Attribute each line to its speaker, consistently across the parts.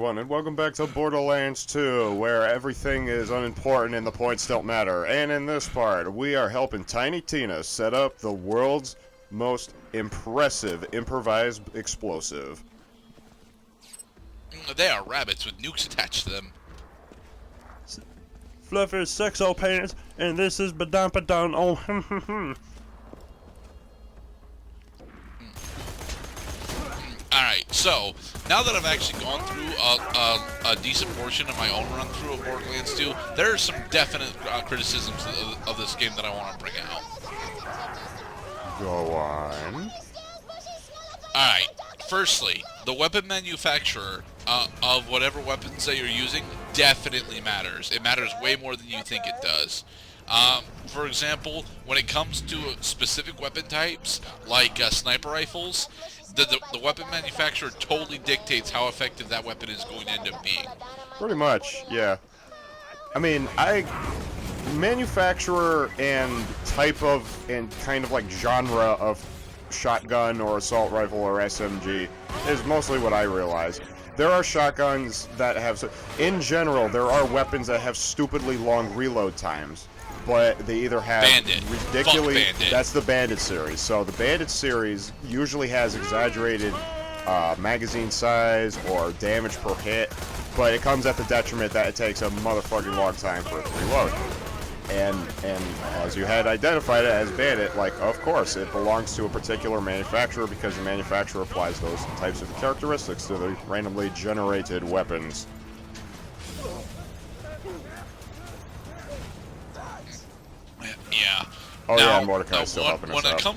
Speaker 1: everyone, and welcome back to Borderlands 2, where everything is unimportant and the points don't matter. And in this part, we are helping Tiny Tina set up the world's most impressive improvised explosive.
Speaker 2: They are rabbits with nukes attached to them.
Speaker 3: Fluffy sexo pants, and this is badon oh
Speaker 2: Alright, so, now that I've actually gone through a decent portion of my own run-through of Borderlands 2, there are some definite criticisms of this game that I want to bring out.
Speaker 1: Go on.
Speaker 2: Alright, firstly, the weapon manufacturer of whatever weapons that you're using definitely matters. It matters way more than you think it does. For example, when it comes to specific weapon types, like sniper rifles, the weapon manufacturer totally dictates how effective that weapon is going to end up being.
Speaker 1: Pretty much, yeah. I mean, manufacturer and type of, and kind of like genre of shotgun or assault rifle or SMG is mostly what I realize. There are shotguns that have, in general, there are weapons that have stupidly long reload times, but they either have ridiculously, that's the Bandit series. So the Bandit series usually has exaggerated magazine size or damage per hit, but it comes at the detriment that it takes a motherfucking long time for it to reload. And as you had identified it as Bandit, like, of course, it belongs to a particular manufacturer because the manufacturer applies those types of characteristics to the randomly generated weapons.
Speaker 2: Yeah.
Speaker 1: Oh
Speaker 2: now,
Speaker 1: yeah, Mordecai's still helping us out.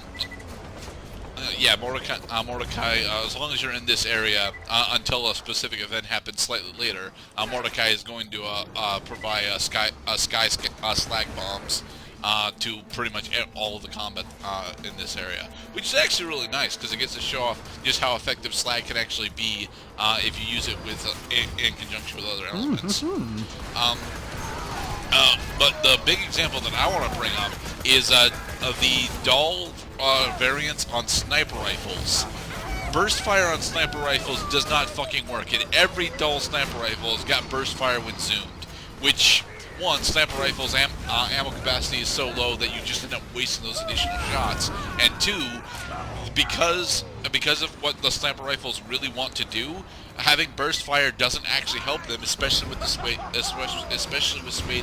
Speaker 2: Yeah, Mordecai, as long as you're in this area, until a specific event happens slightly later, Mordecai is going to provide slag bombs to pretty much all of the combat in this area, which is actually really nice because it gets to show off just how effective slag can actually be if you use it with in conjunction with other elements. But the big example that I want to bring up is the dull variants on sniper rifles. Burst fire on sniper rifles does not fucking work, and every dull sniper rifle has got burst fire when zoomed, which, one, sniper rifles' ammo capacity is so low that you just end up wasting those additional shots, and two, because of what the sniper rifles really want to do, having burst fire doesn't actually help them, especially with swayed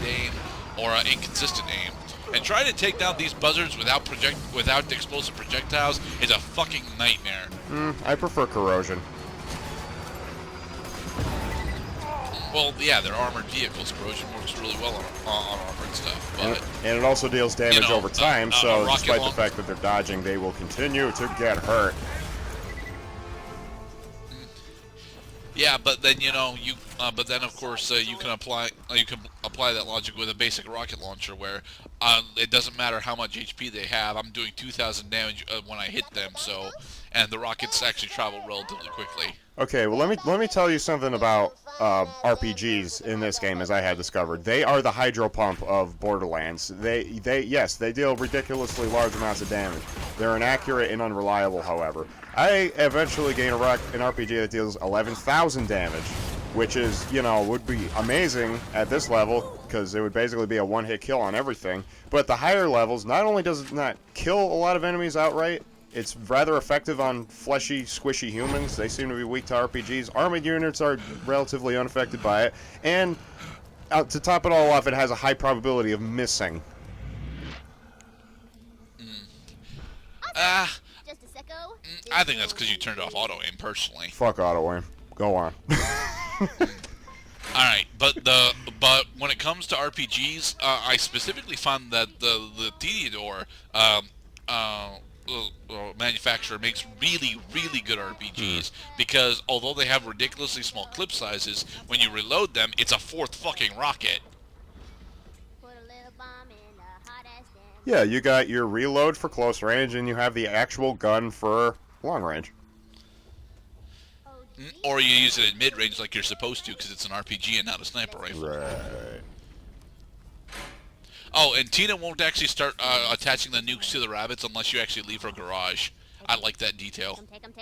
Speaker 2: aim or inconsistent aim. And trying to take down these buzzards without explosive projectiles is a fucking nightmare.
Speaker 1: I prefer corrosion.
Speaker 2: Well, yeah, they're armored vehicles. Corrosion works really well on armored stuff. But,
Speaker 1: and it also deals damage over time, so despite the fact that they're dodging, they will continue to get hurt.
Speaker 2: Yeah, but then but then of course you can apply that logic with a basic rocket launcher, where it doesn't matter how much HP they have. I'm doing 2,000 damage when I hit them, and the rockets actually travel relatively quickly.
Speaker 1: Okay, well let me tell you something about RPGs in this game, as I had discovered. They are the hydro pump of Borderlands. Yes, they deal ridiculously large amounts of damage. They're inaccurate and unreliable, however. I eventually gain an RPG that deals 11,000 damage, which is, would be amazing at this level, because it would basically be a one-hit kill on everything. But the higher levels, not only does it not kill a lot of enemies outright, it's rather effective on fleshy, squishy humans. They seem to be weak to RPGs. Armored units are relatively unaffected by it. And to top it all off, it has a high probability of missing.
Speaker 2: I think that's because you turned off auto-aim, personally.
Speaker 1: Fuck auto-aim. Go on.
Speaker 2: Alright, but when it comes to RPGs, I specifically found that the Theodore manufacturer makes really, really good RPGs, because although they have ridiculously small clip sizes, when you reload them, it's a fourth fucking rocket.
Speaker 1: Yeah, you got your reload for close range, and you have the actual gun for long range.
Speaker 2: Or you use it at mid-range like you're supposed to, because it's an RPG and not a sniper rifle.
Speaker 1: Right.
Speaker 2: Oh, and Tina won't actually start attaching the nukes to the rabbits unless you actually leave her garage. I like that detail.
Speaker 4: Take 'em.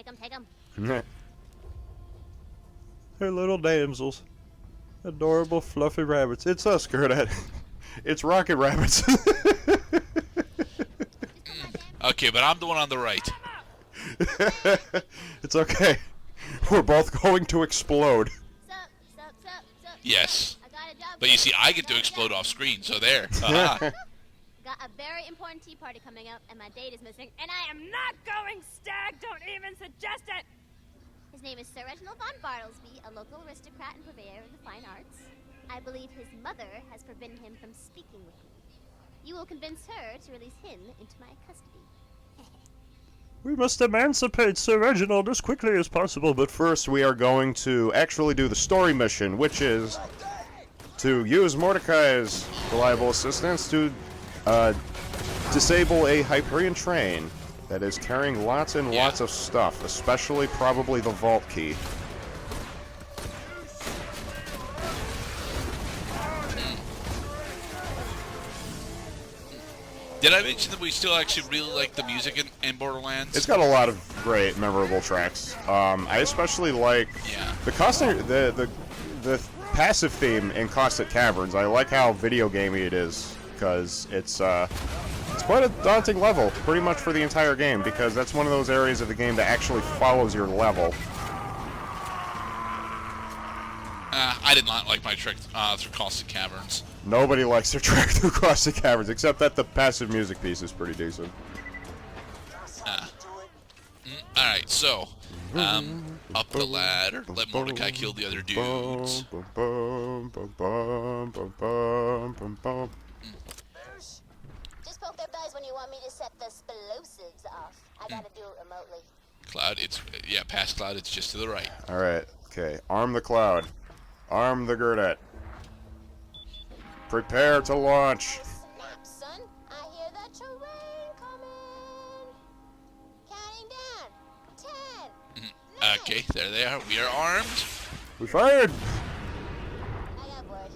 Speaker 3: They're little damsels. Adorable, fluffy rabbits.
Speaker 1: It's us, Gerdette. It's Rocket Rabbits.
Speaker 2: Okay, but I'm the one on the right.
Speaker 1: It's okay. We're both going to explode.
Speaker 2: Yes. But you see, I get to explode off screen, so there. Aha.
Speaker 4: Got a very important tea party coming up, and my date is missing, and I am not going stag! Don't even suggest it! His name is Sir Reginald von Bartlesby, a local aristocrat and purveyor of the fine arts. I believe his mother has forbidden him from speaking with me. You will convince her to release him into my custody.
Speaker 3: We must emancipate Sir Reginald as quickly as possible,
Speaker 1: But first, we are going to actually do the story mission, which is to use Mordecai's reliable assistance to disable a Hyperion train that is carrying lots and lots of stuff, especially probably the vault key.
Speaker 2: Did I mention that we still actually really like the music in Borderlands?
Speaker 1: It's got a lot of great, memorable tracks. I especially like the constant, the passive theme in Constant Caverns. I like how video gamey it is, because it's quite a daunting level, pretty much for the entire game, because that's one of those areas of the game that actually follows your level.
Speaker 2: I did not like my trek through Constant Caverns.
Speaker 1: Nobody likes their trek through Constant Caverns, except that the passive music piece is pretty decent.
Speaker 2: Alright, so, up the ladder, let Mordecai kill the other dudes.
Speaker 4: Just poke their bellies when you want me to set the explosives off. I gotta do it remotely.
Speaker 2: Cloud, past Cloud, it's just to the right.
Speaker 1: Alright, okay. Arm the Cloud. Arm the Gerdette. Prepare to launch.
Speaker 4: Snap, son. I hear the terrain coming. Counting down. 10.
Speaker 2: Okay, there they are. We are armed.
Speaker 1: We fired!
Speaker 4: I got bored.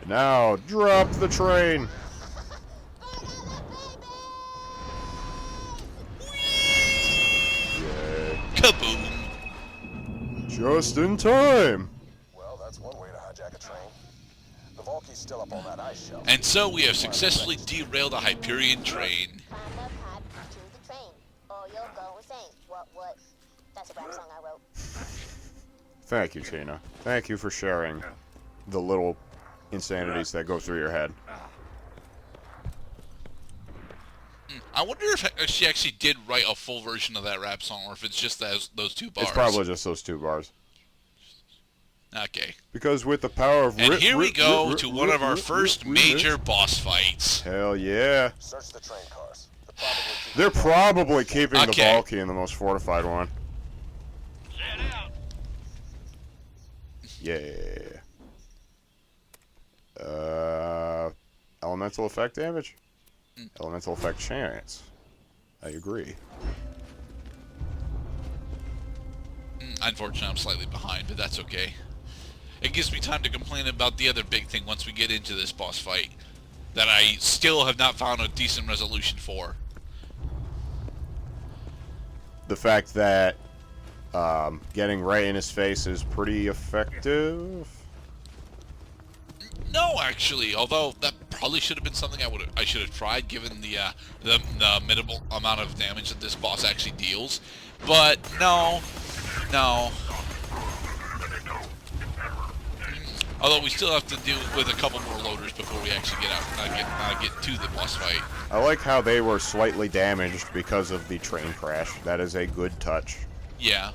Speaker 1: Now, drop the train. Yay.
Speaker 2: Kaboom!
Speaker 1: Just in time.
Speaker 5: Well, that's one way to hijack a train. The vault key's still up on that ice shelf.
Speaker 2: And so we have successfully derailed a Hyperion train.
Speaker 4: Climb the pad to the train, or you'll go insane. What? That's a rap song I wrote.
Speaker 1: Thank you, Tina. Thank you for sharing the little insanities that go through your head.
Speaker 2: I wonder if she actually did write a full version of that rap song, or if it's just those two bars.
Speaker 1: It's probably just those two bars.
Speaker 2: Okay.
Speaker 1: Because with the power of...
Speaker 2: And here we go to one of our first major boss fights.
Speaker 1: Hell yeah.
Speaker 5: Search the train cars.
Speaker 1: They're probably keeping the
Speaker 2: Okay.
Speaker 1: vault key in the most fortified one. Yeah. Elemental effect damage? Elemental effect chance. I agree.
Speaker 2: Unfortunately, I'm slightly behind, but that's okay. It gives me time to complain about the other big thing once we get into this boss fight that I still have not found a decent resolution for.
Speaker 1: The fact that getting right in his face is pretty effective.
Speaker 2: No, actually, although that probably should have been something I should have tried, given the minimal amount of damage that this boss actually deals. But no. Although we still have to deal with a couple more loaders before we actually get to the boss fight.
Speaker 1: I like how they were slightly damaged because of the train crash. That is a good touch.
Speaker 2: Yeah.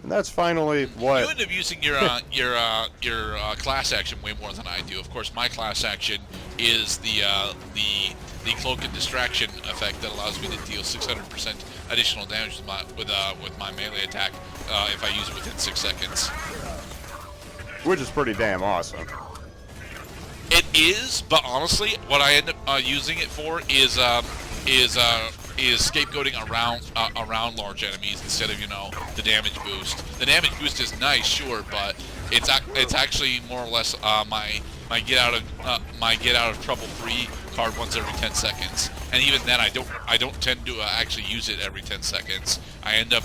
Speaker 1: And that's finally what...
Speaker 2: You end up using your class action way more than I do. Of course, my class action is the cloak and distraction effect that allows me to deal 600% additional damage with my melee attack if I use it within 6 seconds.
Speaker 1: Which is pretty damn awesome.
Speaker 2: It is, but honestly, what I end up using it for is scapegoating around large enemies instead of, the damage boost. The damage boost is nice, sure, but it's actually more or less my get out of trouble free card once every 10 seconds, and even then I don't tend to actually use it every 10 seconds. I end up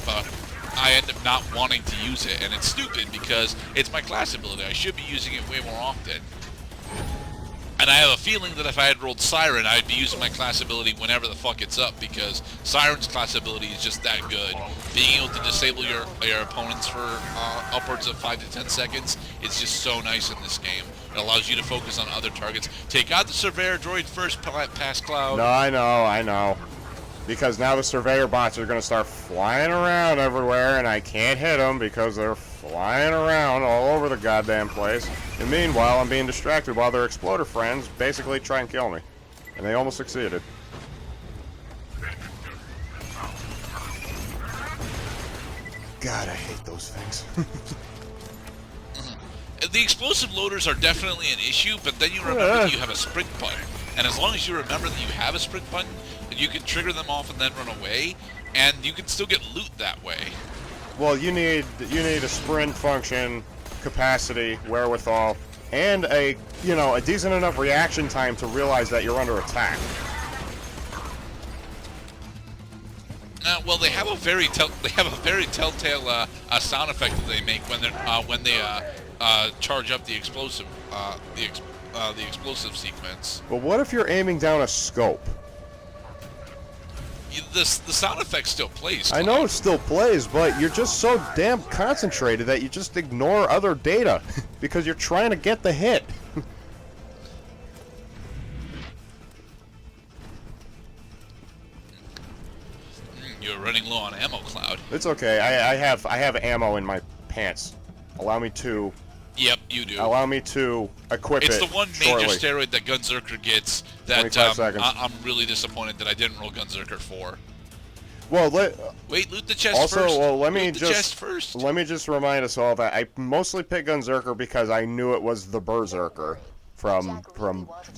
Speaker 2: not wanting to use it, and it's stupid because it's my class ability. I should be using it way more often. And I have a feeling that if I had rolled Siren, I'd be using my class ability whenever the fuck it's up, because Siren's class ability is just that good. Being able to disable your opponents for upwards of 5 to 10 seconds is just so nice in this game. It allows you to focus on other targets. Take out the Surveyor droid first, past Cloud.
Speaker 1: No, I know. Because now the Surveyor bots are going to start flying around everywhere, and I can't hit them because they're flying around all over the goddamn place. And meanwhile, I'm being distracted while their Exploder friends basically try and kill me. And they almost succeeded. God, I hate those things.
Speaker 2: The explosive loaders are definitely an issue, but then you remember that you have a sprint button. And as long as you remember that you have a sprint button, you can trigger them off and then run away, and you can still get loot that way.
Speaker 1: Well, you need a sprint function, capacity, wherewithal, and a decent enough reaction time to realize that you're under attack.
Speaker 2: Well, they have a very telltale sound effect that they make when they charge up the explosive sequence.
Speaker 1: But what if you're aiming down a scope?
Speaker 2: The sound effect still plays.
Speaker 1: I know it still plays, but you're just so damn concentrated that you just ignore other data because you're trying to get the hit.
Speaker 2: You're running low on ammo, Cloud.
Speaker 1: It's okay. I have ammo in my pants. Allow me to.
Speaker 2: Yep, you do.
Speaker 1: Allow me to equip it.
Speaker 2: It's the one major
Speaker 1: shortly.
Speaker 2: steroid that Gunzerker gets that
Speaker 1: 25 seconds.
Speaker 2: I'm really disappointed that I didn't roll Gunzerker for.
Speaker 1: Well,
Speaker 2: wait, loot the chest
Speaker 1: also,
Speaker 2: first.
Speaker 1: well, let me
Speaker 2: loot the chest first.
Speaker 1: Let me just remind us all that I mostly picked Gunzerker because I knew it was the Berserker from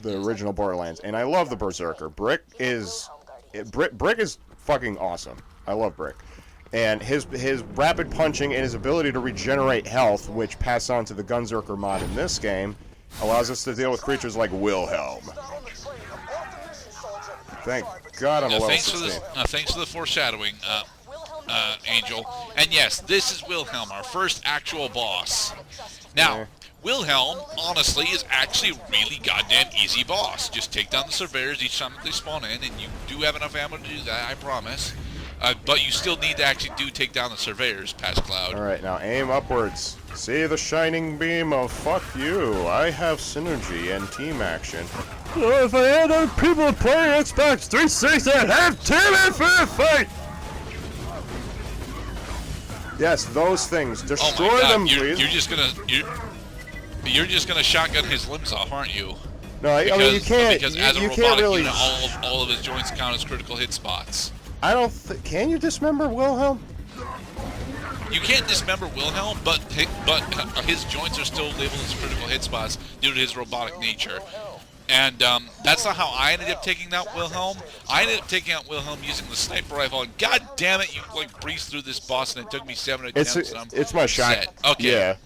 Speaker 1: the original Borderlands, and I love the Berserker. Brick is fucking awesome. I love Brick. And his rapid punching and his ability to regenerate health, which pass on to the Gunzerker mod in this game, allows us to deal with creatures like Wilhelm. Thank God I'm a level 16.
Speaker 2: Thanks for the foreshadowing, Angel. And yes, this is Wilhelm, our first actual boss. Now, Wilhelm, honestly, is actually a really goddamn easy boss. Just take down the Surveyors each time that they spawn in, and you do have enough ammo to do that, I promise. But you still need to actually take down the Surveyors past Cloud.
Speaker 1: Alright, now aim upwards. See the shining beam of fuck you. I have synergy and team action.
Speaker 3: If I had other people playing Xbox 360, I'd have team in for a fight!
Speaker 1: Yes, those things. Destroy
Speaker 2: oh my God.
Speaker 1: them, please.
Speaker 2: You're just gonna shotgun his limbs off, aren't you?
Speaker 1: No, I mean you can't.
Speaker 2: Because as a
Speaker 1: you
Speaker 2: robotic
Speaker 1: can't really.
Speaker 2: unit, all of his joints count as critical hit spots.
Speaker 1: I don't. Can you dismember Wilhelm?
Speaker 2: You can't dismember Wilhelm, but his joints are still labeled as critical hit spots due to his robotic nature. And that's not how I ended up taking out Wilhelm. I ended up taking out Wilhelm using the sniper rifle. And God damn it, you like breezed through this boss, and it took me 7 attempts.
Speaker 1: It's my shot.
Speaker 2: Set. Okay.
Speaker 1: Yeah.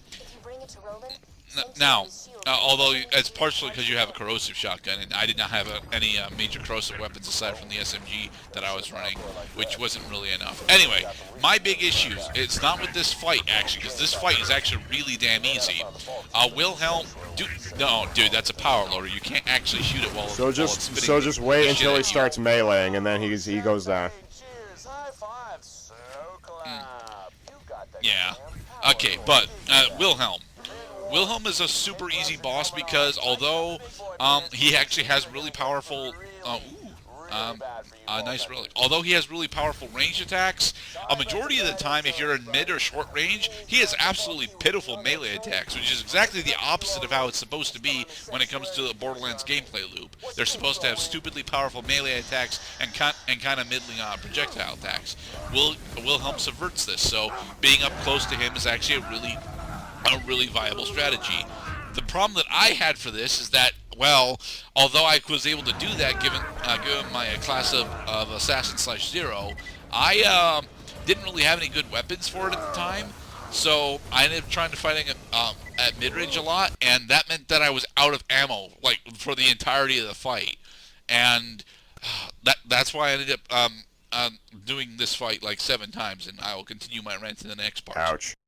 Speaker 2: Now, although it's partially because you have a corrosive shotgun, and I did not have any major corrosive weapons aside from the SMG that I was running, which wasn't really enough. Anyway, my big issue, it's not with this fight, actually, because this fight is actually really damn easy. Wilhelm, dude, that's a power loader. You can't actually shoot it while it's spinning.
Speaker 1: So just wait until he starts meleeing, and then he goes down.
Speaker 2: Yeah. Okay, but Wilhelm. Wilhelm is a super easy boss because although he actually has really powerful, nice relic. Although he has really powerful range attacks, a majority of the time, if you're in mid or short range, he has absolutely pitiful melee attacks, which is exactly the opposite of how it's supposed to be when it comes to the Borderlands gameplay loop. They're supposed to have stupidly powerful melee attacks and kind of middling projectile attacks. Wilhelm subverts this, so being up close to him is actually a really viable strategy. The problem that I had for this is that, well, although I was able to do that given my class of Assassin/Zero, I didn't really have any good weapons for it at the time, so I ended up trying to fight at mid-range a lot, and that meant that I was out of ammo, like, for the entirety of the fight. And that's why I ended up doing this fight like 7 times, and I will continue my rant in the next part.
Speaker 1: Ouch.